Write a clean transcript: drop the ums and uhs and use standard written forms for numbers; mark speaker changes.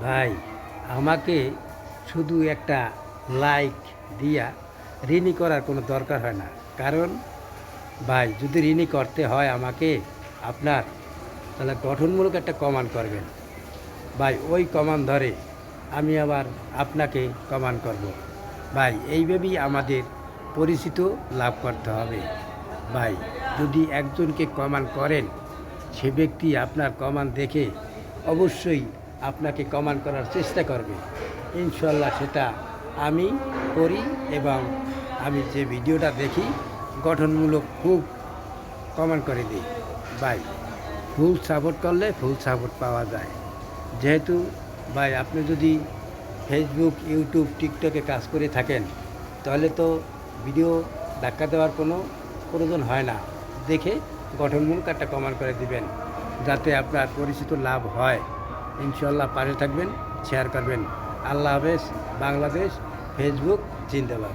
Speaker 1: ভাই, আমাকে শুধু একটা লাইক দিয়া ঋণী করার কোনো দরকার হয় না। কারণ ভাই, যদি ঋণী করতে হয় আমাকে আপনার, তাহলে গঠনমূলক একটা কমান্ড করবেন। ভাই, ওই কমান্ড ধরে আমি আবার আপনাকে কমান্ড করব। ভাই, এইভাবেই আমাদের পরিচিত লাভ করতে হবে। ভাই, যদি একজনকে কমান্ড করেন, সে ব্যক্তি আপনার কমান্ড দেখে অবশ্যই আপনাকে কমান্ড করার চেষ্টা করবে। ইনশাল্লাহ সেটা আমি করি, এবং আমি যে ভিডিওটা দেখি গঠনমূলক খুব কমেন্ট করে দিই। ভাই, ফুল সাপোর্ট করলে ফুল সাপোর্ট পাওয়া যায়। যেহেতু ভাই, আপনি যদি ফেসবুক, ইউটিউব, টিকটকে কাজ করে থাকেন, তাহলে তো ভিডিও ধাক্কা দেওয়ার কোনো প্রয়োজন হয় না। দেখে গঠনমূলক একটা কমেন্ট করে দিবেন, যাতে আপনার পরিচিত লাভ হয়। ইনশাল্লাহ পাশে থাকবেন, শেয়ার করবেন। আল্লাহ হাফেজ। বাংলাদেশ। ফেসবুক জিন্দাবাদ।